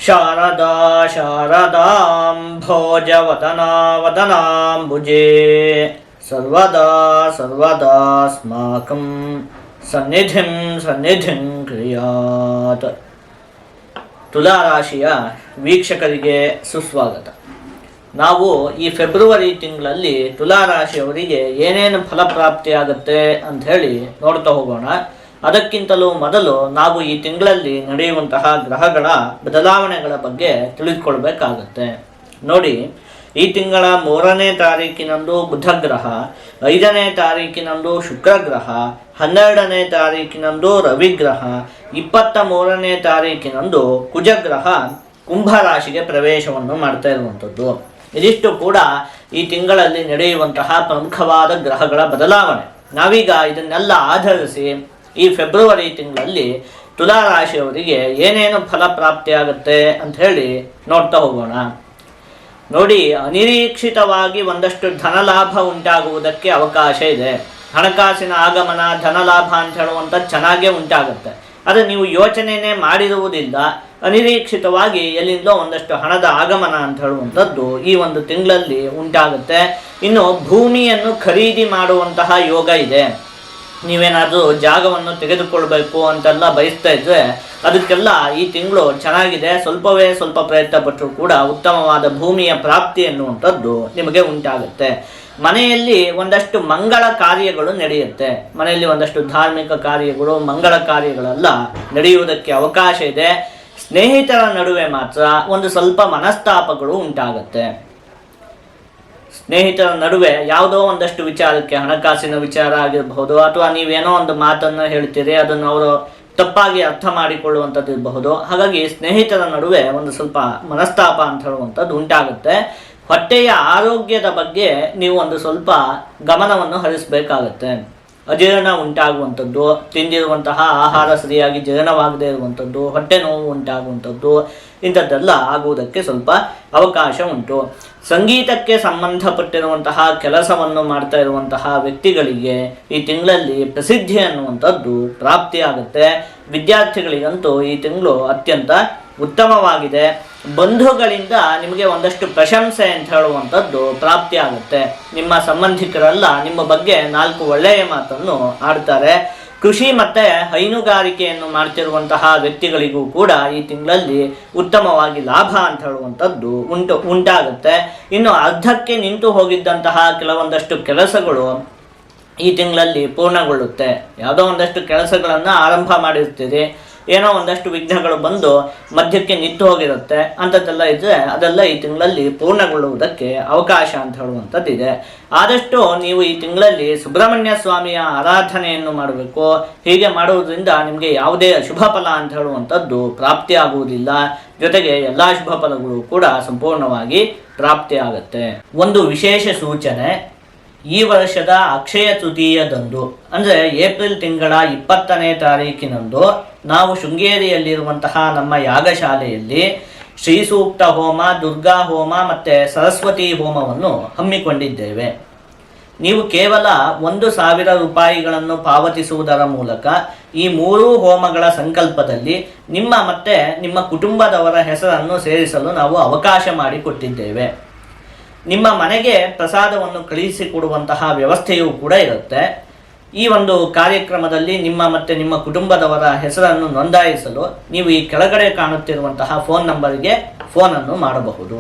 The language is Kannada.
ಶಾರದಾ ಶಾರದಾಂಭೋಜವದನಾವದನಾಂಬುಜೇ ಸರ್ವದಾ ಸರ್ವದಾಸ್ಮಾಕಂ ಸನ್ನಿಧಿಂ ಸನ್ನಿಧಿಂ ಕ್ರಿಯಾತ್. ತುಲಾರಾಶಿಯ ವೀಕ್ಷಕರಿಗೆ ಸುಸ್ವಾಗತ. ನಾವು ಈ ಫೆಬ್ರವರಿ ತಿಂಗಳಲ್ಲಿ ತುಲಾರಾಶಿಯವರಿಗೆ ಏನೇನು ಫಲಪ್ರಾಪ್ತಿಯಾಗುತ್ತೆ ಅಂತ ಹೇಳಿ ನೋಡ್ತಾ ಹೋಗೋಣ. ಅದಕ್ಕಿಂತಲೂ ಮೊದಲು ನಾವು ಈ ತಿಂಗಳಲ್ಲಿ ನಡೆಯುವಂತಹ ಗ್ರಹಗಳ ಬದಲಾವಣೆಗಳ ಬಗ್ಗೆ ತಿಳಿದುಕೊಳ್ಬೇಕಾಗತ್ತೆ. ನೋಡಿ, ಈ ತಿಂಗಳ 3ನೇ ತಾರೀಕಿನಂದು ಬುಧ ಗ್ರಹ, 5ನೇ ತಾರೀಕಿನಂದು ಶುಕ್ರ ಗ್ರಹ, 12ನೇ ತಾರೀಕಿನಂದು ರವಿಗ್ರಹ, 23ನೇ ತಾರೀಕಿನಂದು ಕುಜಗ್ರಹ ಕುಂಭರಾಶಿಗೆ ಪ್ರವೇಶವನ್ನು ಮಾಡ್ತಾ ಇರುವಂಥದ್ದು. ಇದಿಷ್ಟು ಕೂಡ ಈ ತಿಂಗಳಲ್ಲಿ ನಡೆಯುವಂತಹ ಪ್ರಮುಖವಾದ ಗ್ರಹಗಳ ಬದಲಾವಣೆ. ನಾವೀಗ ಇದನ್ನೆಲ್ಲ ಆಧರಿಸಿ ಈ ಫೆಬ್ರವರಿ ತಿಂಗಳಲ್ಲಿ ತುಲಾರಾಶಿಯವರಿಗೆ ಏನೇನು ಫಲಪ್ರಾಪ್ತಿಯಾಗುತ್ತೆ ಅಂತ ಹೇಳಿ ನೋಡ್ತಾ ಹೋಗೋಣ. ನೋಡಿ, ಅನಿರೀಕ್ಷಿತವಾಗಿ ಒಂದಷ್ಟು ಧನಲಾಭ ಉಂಟಾಗುವುದಕ್ಕೆ ಅವಕಾಶ ಇದೆ. ಹಣಕಾಸಿನ ಆಗಮನ, ಧನಲಾಭ ಅಂತ ಹೇಳುವಂಥದ್ದು ಚೆನ್ನಾಗೇ ಉಂಟಾಗುತ್ತೆ. ಆದರೆ ನೀವು ಯೋಚನೆಯೇ ಮಾಡಿರುವುದಿಲ್ಲ, ಅನಿರೀಕ್ಷಿತವಾಗಿ ಎಲ್ಲಿಂದೋ ಒಂದಷ್ಟು ಹಣದ ಆಗಮನ ಅಂತ ಹೇಳುವಂಥದ್ದು ಈ ಒಂದು ತಿಂಗಳಲ್ಲಿ ಉಂಟಾಗುತ್ತೆ. ಇನ್ನು ಭೂಮಿಯನ್ನು ಖರೀದಿ ಮಾಡುವಂತಹ ಯೋಗ ಇದೆ. ನೀವೇನಾದರೂ ಜಾಗವನ್ನು ತೆಗೆದುಕೊಳ್ಬೇಕು ಅಂತೆಲ್ಲ ಬಯಸ್ತಾ ಇದ್ರೆ ಅದಕ್ಕೆಲ್ಲ ಈ ತಿಂಗಳು ಚೆನ್ನಾಗಿದೆ. ಸ್ವಲ್ಪ ಪ್ರಯತ್ನ ಪಟ್ಟರೂ ಕೂಡ ಉತ್ತಮವಾದ ಭೂಮಿಯ ಪ್ರಾಪ್ತಿ ಎನ್ನುವಂಥದ್ದು ನಿಮಗೆ ಉಂಟಾಗುತ್ತೆ. ಮನೆಯಲ್ಲಿ ಒಂದಷ್ಟು ಮಂಗಳ ಕಾರ್ಯಗಳು ನಡೆಯುತ್ತೆ. ಮನೆಯಲ್ಲಿ ಒಂದಷ್ಟು ಧಾರ್ಮಿಕ ಕಾರ್ಯಗಳು, ಮಂಗಳ ಕಾರ್ಯಗಳೆಲ್ಲ ನಡೆಯುವುದಕ್ಕೆ ಅವಕಾಶ ಇದೆ. ಸ್ನೇಹಿತರ ನಡುವೆ ಮಾತ್ರ ಒಂದು ಸ್ವಲ್ಪ ಮನಸ್ತಾಪಗಳು ಉಂಟಾಗುತ್ತೆ. ಸ್ನೇಹಿತರ ನಡುವೆ ಯಾವುದೋ ಒಂದಷ್ಟು ವಿಚಾರಕ್ಕೆ, ಹಣಕಾಸಿನ ವಿಚಾರ ಆಗಿರಬಹುದು, ಅಥವಾ ನೀವೇನೋ ಒಂದು ಮಾತನ್ನು ಹೇಳ್ತೀರಿ, ಅದನ್ನು ಅವರು ತಪ್ಪಾಗಿ ಅರ್ಥ ಮಾಡಿಕೊಳ್ಳುವಂಥದ್ದು ಇರಬಹುದು. ಹಾಗಾಗಿ ಸ್ನೇಹಿತರ ನಡುವೆ ಒಂದು ಸ್ವಲ್ಪ ಮನಸ್ತಾಪ ಅಂತ ಹೇಳುವಂಥದ್ದು ಉಂಟಾಗುತ್ತೆ. ಹೊಟ್ಟೆಯ ಆರೋಗ್ಯದ ಬಗ್ಗೆ ನೀವು ಒಂದು ಸ್ವಲ್ಪ ಗಮನವನ್ನು ಹರಿಸಬೇಕಾಗತ್ತೆ. ಅಜೀರ್ಣ ಉಂಟಾಗುವಂಥದ್ದು, ತಿಂದಿರುವಂತಹ ಆಹಾರ ಸರಿಯಾಗಿ ಜೀರ್ಣವಾಗದೇ ಇರುವಂಥದ್ದು, ಹೊಟ್ಟೆ ನೋವು ಉಂಟಾಗುವಂಥದ್ದು, ಇಂಥದ್ದೆಲ್ಲ ಆಗುವುದಕ್ಕೆ ಸ್ವಲ್ಪ ಅವಕಾಶ ಉಂಟು. ಸಂಗೀತಕ್ಕೆ ಸಂಬಂಧಪಟ್ಟಿರುವಂತಹ ಕೆಲಸವನ್ನು ಮಾಡ್ತಾ ಇರುವಂತಹ ವ್ಯಕ್ತಿಗಳಿಗೆ ಈ ತಿಂಗಳಲ್ಲಿ ಪ್ರಸಿದ್ಧಿ ಅನ್ನುವಂಥದ್ದು ಪ್ರಾಪ್ತಿಯಾಗುತ್ತೆ. ವಿದ್ಯಾರ್ಥಿಗಳಿಗಂತೂ ಈ ತಿಂಗಳು ಅತ್ಯಂತ ಉತ್ತಮವಾಗಿದೆ. ಬಂಧುಗಳಿಂದ ನಿಮಗೆ ಒಂದಷ್ಟು ಪ್ರಶಂಸೆ ಅಂತ ಹೇಳುವಂಥದ್ದು ಪ್ರಾಪ್ತಿಯಾಗುತ್ತೆ. ನಿಮ್ಮ ಸಂಬಂಧಿಕರೆಲ್ಲ ನಿಮ್ಮ ಬಗ್ಗೆ 4 ಒಳ್ಳೆಯ ಮಾತನ್ನು ಆಡ್ತಾರೆ. ಕೃಷಿ ಮತ್ತು ಹೈನುಗಾರಿಕೆಯನ್ನು ಮಾಡ್ತಿರುವಂತಹ ವ್ಯಕ್ತಿಗಳಿಗೂ ಕೂಡ ಈ ತಿಂಗಳಲ್ಲಿ ಉತ್ತಮವಾಗಿ ಲಾಭ ಅಂತ ಹೇಳುವಂಥದ್ದು ಉಂಟಾಗುತ್ತೆ. ಇನ್ನು ಅರ್ಧಕ್ಕೆ ನಿಂತು ಹೋಗಿದ್ದಂತಹ ಕೆಲವೊಂದಷ್ಟು ಕೆಲಸಗಳು ಈ ತಿಂಗಳಲ್ಲಿ ಪೂರ್ಣಗೊಳ್ಳುತ್ತೆ. ಯಾವುದೋ ಒಂದಷ್ಟು ಕೆಲಸಗಳನ್ನು ಆರಂಭ ಮಾಡಿರ್ತೀರಿ, ಏನೋ ಒಂದಷ್ಟು ವಿಘ್ನಗಳು ಬಂದು ಮಧ್ಯಕ್ಕೆ ನಿಂತು ಹೋಗಿರುತ್ತೆ. ಅಂಥದ್ದೆಲ್ಲ ಇದ್ದರೆ ಅದೆಲ್ಲ ಈ ತಿಂಗಳಲ್ಲಿ ಪೂರ್ಣಗೊಳ್ಳುವುದಕ್ಕೆ ಅವಕಾಶ ಅಂತ ಹೇಳುವಂಥದ್ದಿದೆ. ಆದಷ್ಟು ನೀವು ಈ ತಿಂಗಳಲ್ಲಿ ಸುಬ್ರಹ್ಮಣ್ಯ ಸ್ವಾಮಿಯ ಆರಾಧನೆಯನ್ನು ಮಾಡಬೇಕು. ಹೀಗೆ ಮಾಡುವುದರಿಂದ ನಿಮಗೆ ಯಾವುದೇ ಅಶುಭ ಫಲ ಅಂತ ಹೇಳುವಂಥದ್ದು ಪ್ರಾಪ್ತಿಯಾಗುವುದಿಲ್ಲ. ಜೊತೆಗೆ ಎಲ್ಲ ಶುಭ ಫಲಗಳು ಕೂಡ ಸಂಪೂರ್ಣವಾಗಿ ಪ್ರಾಪ್ತಿಯಾಗುತ್ತೆ. ಒಂದು ವಿಶೇಷ ಸೂಚನೆ, ಈ ವರ್ಷದ ಅಕ್ಷಯ ತೃತೀಯದಂದು ಅಂದರೆ ಏಪ್ರಿಲ್ ತಿಂಗಳ 20ನೇ ತಾರೀಕಿನಂದು ನಾವು ಶೃಂಗೇರಿಯಲ್ಲಿರುವಂತಹ ನಮ್ಮ ಯಾಗಶಾಲೆಯಲ್ಲಿ ಶ್ರೀ ಸೂಕ್ತ ಹೋಮ, ದುರ್ಗಾ ಹೋಮ ಮತ್ತು ಸರಸ್ವತಿ ಹೋಮವನ್ನು ಹಮ್ಮಿಕೊಂಡಿದ್ದೇವೆ. ನೀವು ಕೇವಲ 1,000 ರೂಪಾಯಿಗಳನ್ನು ಪಾವತಿಸುವುದರ ಮೂಲಕ ಈ 3 ಹೋಮಗಳ ಸಂಕಲ್ಪದಲ್ಲಿ ನಿಮ್ಮ ಮತ್ತು ನಿಮ್ಮ ಕುಟುಂಬದವರ ಹೆಸರನ್ನು ಸೇರಿಸಲು ನಾವು ಅವಕಾಶ ಮಾಡಿಕೊಟ್ಟಿದ್ದೇವೆ. ನಿಮ್ಮ ಮನೆಗೆ ಪ್ರಸಾದವನ್ನು ಕಳುಹಿಸಿಕೊಡುವಂತಹ ವ್ಯವಸ್ಥೆಯೂ ಕೂಡ ಇರುತ್ತೆ. ಈ ಒಂದು ಕಾರ್ಯಕ್ರಮದಲ್ಲಿ ನಿಮ್ಮ ಮತ್ತು ನಿಮ್ಮ ಕುಟುಂಬದವರ ಹೆಸರನ್ನು ನೋಂದಾಯಿಸಲು ನೀವು ಈ ಕೆಳಗಡೆ ಕಾಣುತ್ತಿರುವಂತಹ ಫೋನ್ ನಂಬರ್ಗೆ ಫೋನನ್ನು ಮಾಡಬಹುದು.